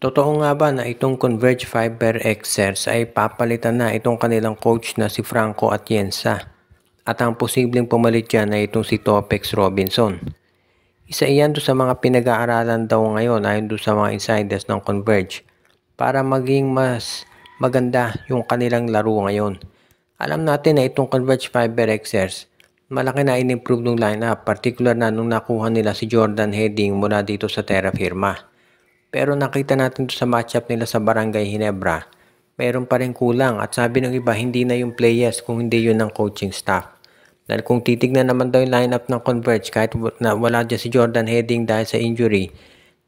Totoo nga ba na itong Converge Fiber Xers ay papalitan na itong kanilang coach na si Franco Atienza at ang posibleng pumalit dyan ay itong si Topex Robinson. Isa iyan doon sa mga pinag-aaralan daw ngayon ayon doon sa mga insiders ng Converge para maging mas maganda yung kanilang laro ngayon. Alam natin na itong Converge Fiber Xers malaki na in-improve ng lineup, particular na nung nakuha nila si Jordan Heading mula dito sa Terra Firma. Pero nakita natin sa matchup nila sa Barangay Ginebra, mayroon pa rin kulang at sabi ng iba hindi na yung players kung hindi yun ng coaching staff. Dahil kung titignan naman daw yung lineup ng Converge kahit na wala dyan si Jordan Heading dahil sa injury,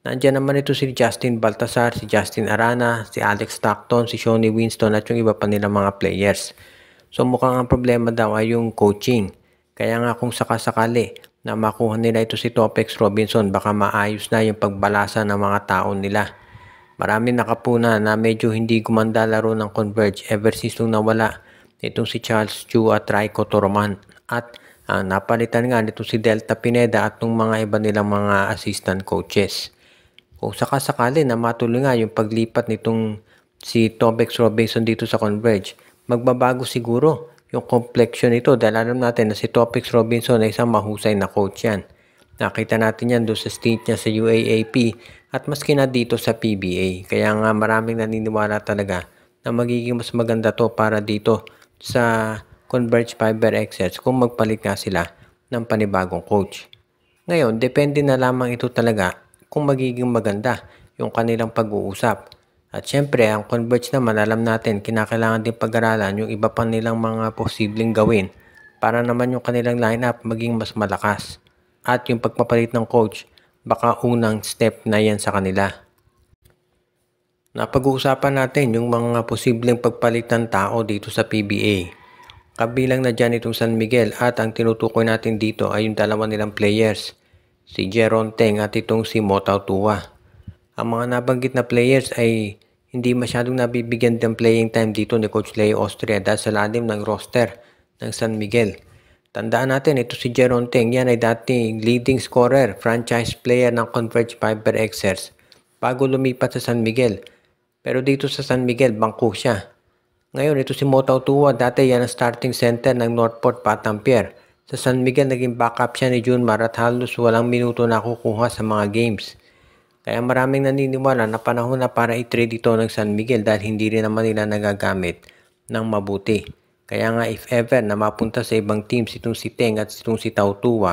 nandiyan naman ito si Justin Baltasar, si Justin Arana, si Alex Stockton, si Shonny Winston at yung iba pa nilang mga players. So mukhang ang problema daw ay yung coaching. Kaya nga kung sakasakali na makuha nila ito si Topex Robinson, baka maayos na yung pagbalasa ng mga taon nila. Marami nakapuna na medyo hindi gumanda laro ng Converge ever since nung nawala itong si Charles Chu at Raiko Toroman. At napalitan nga nito si Delta Pineda at ng mga iba nilang mga assistant coaches. Kung sakasakali na matuloy nga yung paglipat nitong si Topex Robinson dito sa Converge, magbabago siguro yung complexion nito dahil alam natin na si Topex Robinson ay isang mahusay na coach yan. Nakita natin yan doon sa stint niya sa UAAP at maski na dito sa PBA. Kaya nga maraming naniniwala talaga na magiging mas maganda to para dito sa Converge Fiber Xers kung magpalit nga sila ng panibagong coach. Ngayon, depende na lamang ito talaga kung magiging maganda yung kanilang pag-uusap. At syempre, ang Converge naman, alam natin, kinakailangan din pag-aralan yung iba pa nilang mga posibleng gawin para naman yung kanilang lineup maging mas malakas. At yung pagpapalit ng coach, baka unang step na yan sa kanila. Napag-uusapan natin yung mga posibleng pagpalit ng tao dito sa PBA. Kabilang na dyan itong San Miguel at ang tinutukoy natin dito ay yung dalawa nilang players, si Jeron Teng at itong si Motao Tua. Ang mga nabanggit na players ay hindi masyadong nabibigyan ng playing time dito ni Coach Leo Austria dahil sa lalim ng roster ng San Miguel. Tandaan natin, ito si Jeron Teng, yan ay dating leading scorer, franchise player ng Converge Fiber Xers bago lumipat sa San Miguel. Pero dito sa San Miguel, bangko siya. Ngayon, ito si Motao Tua, dati yan ang starting center ng Northport Patampier. Sa San Miguel, naging backup siya ni Junmar at halos walang minuto na kukuha sa mga games. Kaya maraming naniniwala na panahon na para i-trade ito ng San Miguel dahil hindi rin naman nila nagagamit ng mabuti. Kaya nga if ever na mapunta sa ibang teams itong si Teng at itong si Tao Tua,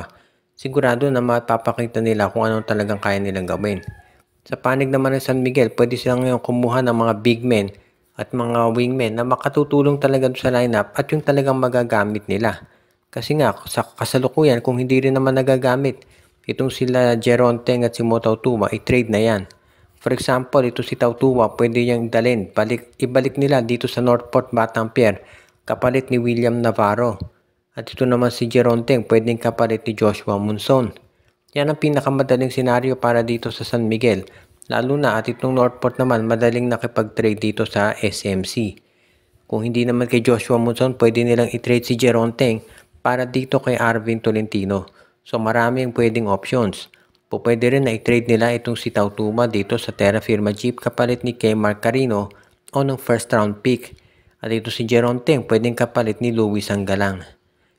sigurado na mapapakita nila kung anong talagang kaya nilang gawin. Sa panig naman ng San Miguel, pwede silang ngayon kumuha ng mga big men at mga wingmen na makatutulong talaga sa lineup at yung talagang magagamit nila. Kasi nga sa kasalukuyan kung hindi rin naman nagagamit, itong sila Jeron Teng at si Motao Tua, i-trade na yan. For example, ito si Tao Tua, pwede niyang dalhin, ibalik nila dito sa Northport Batampier, kapalit ni William Navarro. At ito naman si Jeron Teng, pwedeng kapalit ni Joshua Monson. Yan ang pinakamadaling senaryo para dito sa San Miguel, lalo na at itong Northport naman madaling nakipag-trade dito sa SMC. Kung hindi naman kay Joshua Monson, pwede nilang i-trade si Jeron Teng para dito kay Arvin Tolentino. So maraming pwedeng options. Pwede rin na i-trade nila itong si Tao Tua dito sa Terra Firma Jeep kapalit ni Kay Mark Carino o ng first round pick. At ito si Jeron Teng pwedeng kapalit ni Luis Anggalang.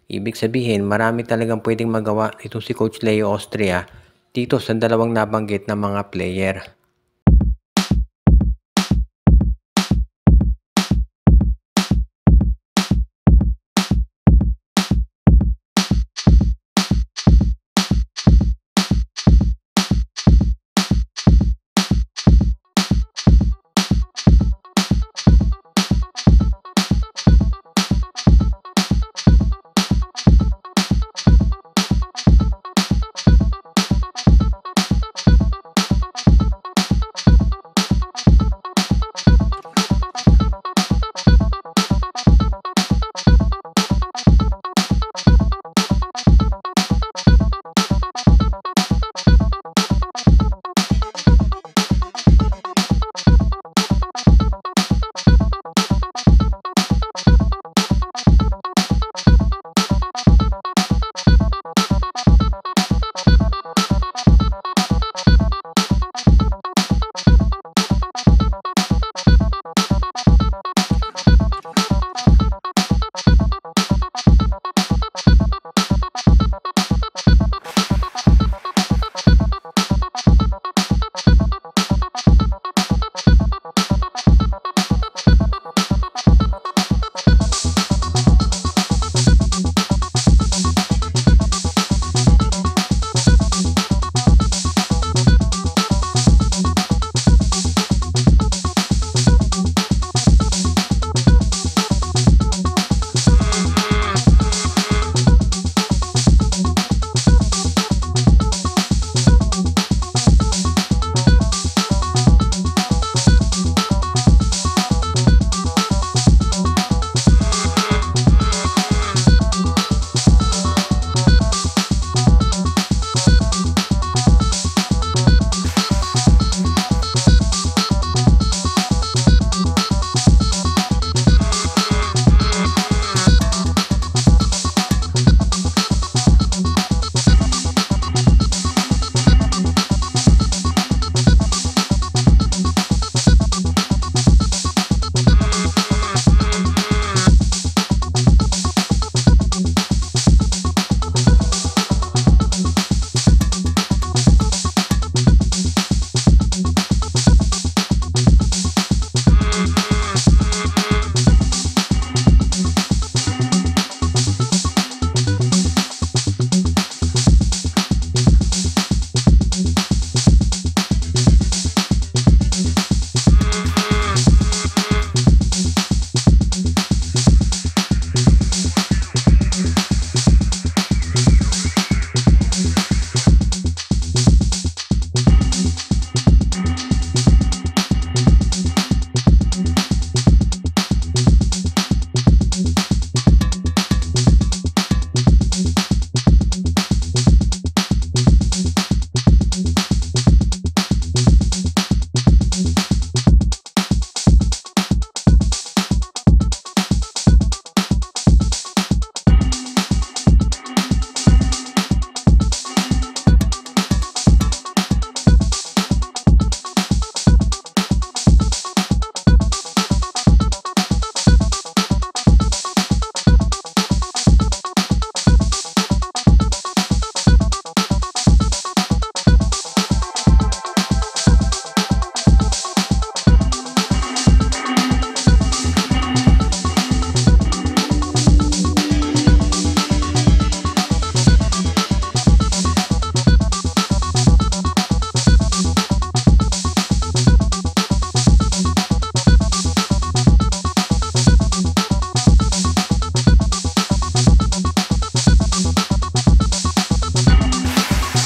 Ibig sabihin marami talagang pwedeng magawa itong si Coach Leo Austria dito sa dalawang nabanggit na mga player.